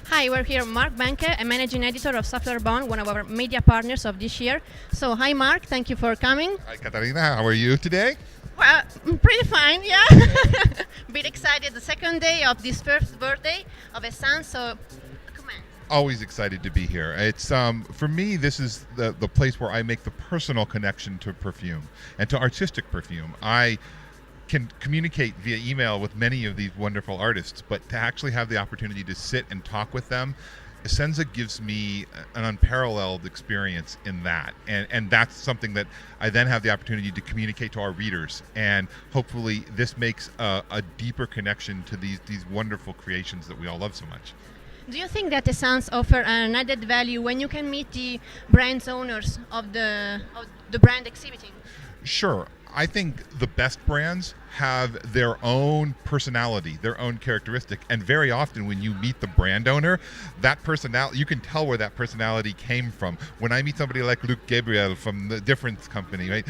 Hi, we're here. Mark Behnke, a managing editor of Software Bond, one of our media partners of this year. So, hi, Mark. Thank you for coming. Hi, Katarina. How are you today? Well, pretty fine, yeah. Bit excited. The second day of this first birthday of Esxence. So, come on. Always excited to be here. It's for me, this is the place where I make the personal connection to perfume and to artistic perfume. I can communicate via email with many of these wonderful artists, but to actually have the opportunity to sit and talk with them, Esxence gives me an unparalleled experience in that, and that's something that I then have the opportunity to communicate to our readers, and hopefully this makes a deeper connection to these wonderful creations that we all love so much. Do you think that Esxence offer an added value when you can meet the brand's owners of the brand exhibiting? Sure. I think the best brands have their own personality, their own characteristic, and very often when you meet the brand owner, that personality, you can tell where that personality came from. When I meet somebody like Luc Gabriel from the Difference Company, right,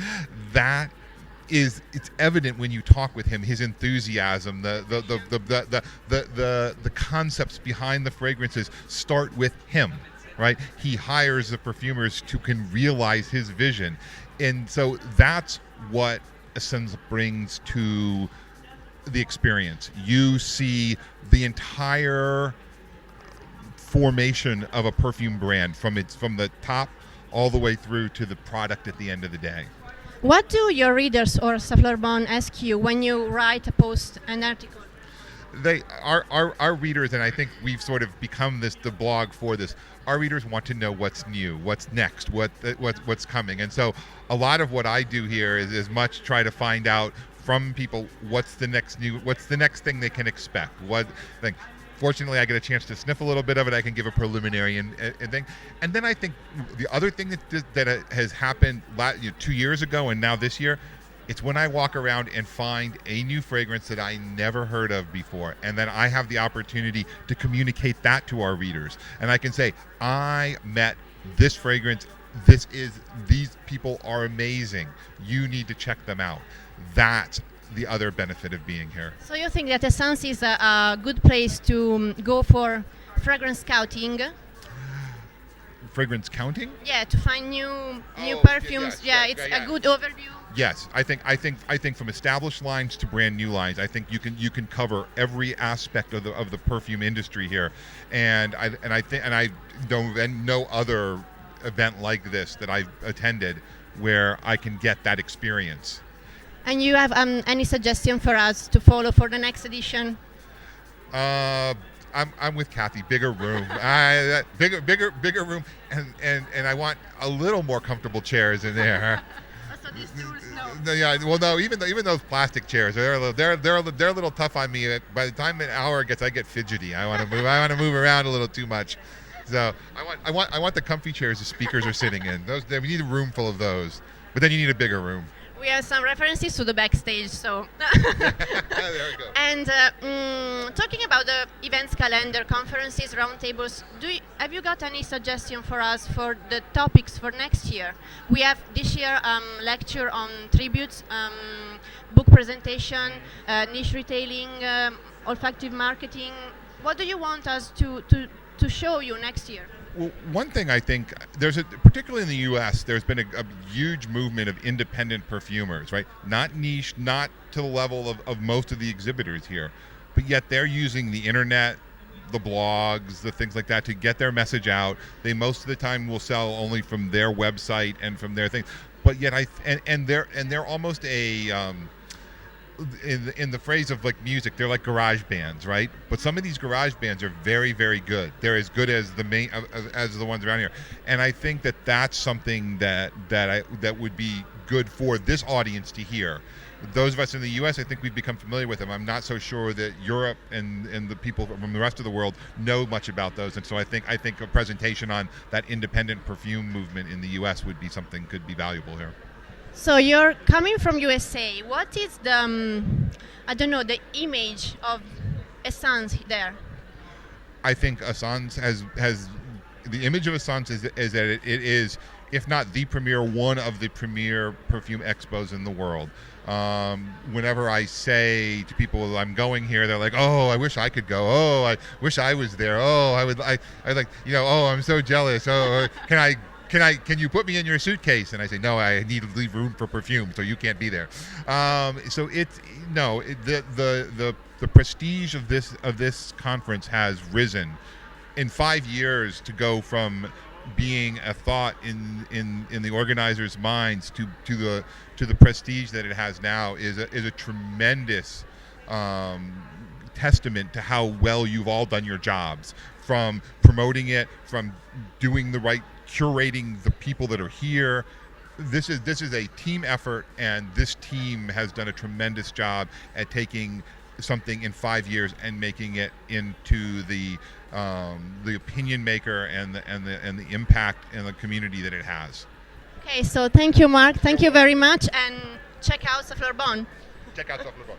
it's evident when you talk with him, his enthusiasm, the concepts behind the fragrances start with him, right? He hires the perfumers who can realize his vision, and so that's what Esxence brings to the experience. You see the entire formation of a perfume brand from the top all the way through to the product at the end of the day. What do your readers or Software Bond ask you when you write a post, an article? Our readers, and I think we've sort of become the blog for this. Our readers want to know what's new, what's next, what's coming, and so a lot of what I do here is as much try to find out from people what's the next thing they can expect. What thing. Fortunately, I get a chance to sniff a little bit of it. I can give a preliminary and thing, and then I think the other thing that has happened 2 years ago and now this year. It's when I walk around and find a new fragrance that I never heard of before, and then I have the opportunity to communicate that to our readers. And I can say, I met this fragrance. These people are amazing. You need to check them out. That's the other benefit of being here. So you think that Esxence is a good place to go for fragrance scouting? Fragrance counting? Yeah, to find new perfumes. Yes, It's a good overview. Yes, I think from established lines to brand new lines, I think you can cover every aspect of the perfume industry here, and I don't know other event like this that I've attended where I can get that experience. And you have any suggestion for us to follow for the next edition? I'm with Kathy. Bigger room, bigger room, and I want a little more comfortable chairs in there. So these tools, No, yeah, well, no. Even those plastic chairs, they're a little tough on me. By the time an hour gets, I get fidgety. I want to move around a little too much. So I want the comfy chairs the speakers are sitting in. We need a room full of those, but then you need a bigger room. We have some references to the backstage, so. There we go. And talking about the events calendar, conferences, roundtables, have you got any suggestion for us for the topics for next year? We have this year lecture on tributes, book presentation, niche retailing, olfactive marketing. What do you want us to show you next year? Well, one thing I think particularly in the U.S., there's been a huge movement of independent perfumers, right? Not niche, not to the level of most of the exhibitors here, but yet they're using the internet, the blogs, the things like that to get their message out. They most of the time will sell only from their website and from their things, but yet they're almost a in the phrase of like music, they're like garage bands, right? But some of these garage bands are very, very good. They're as good as the ones around here, and I think that's something that would be good for this audience to hear. Those of us in the U.S., I think we've become familiar with them. I'm not so sure that Europe and the people from the rest of the world know much about those, and so I think a presentation on that independent perfume movement in the U.S. would be something could be valuable here. So you're coming from USA. What is the the image of Esxence there? I think Esxence has the image of Esxence is that it is if not the premier, one of the premier perfume expos in the world. Whenever I say to people I'm going here, they're like, "Oh, I wish I could go. Oh, I wish I was there. Oh, I would. I like, oh, I'm so jealous. Oh, can you put me in your suitcase?" And I say, "No, I need to leave room for perfume, so you can't be there." So it's the prestige of this conference has risen in 5 years to go from being a thought in the organizers' minds to the prestige that it has now is a tremendous testament to how well you've all done your jobs, from promoting it, from doing the right, curating the people that are here. This is a team effort, and this team has done a tremendous job at taking something in 5 years and making it into the opinion maker and the impact in the community that it has. Okay, so thank you, Mark. Thank you very much, and check out Saflor Bon. Check out Saflor Bon.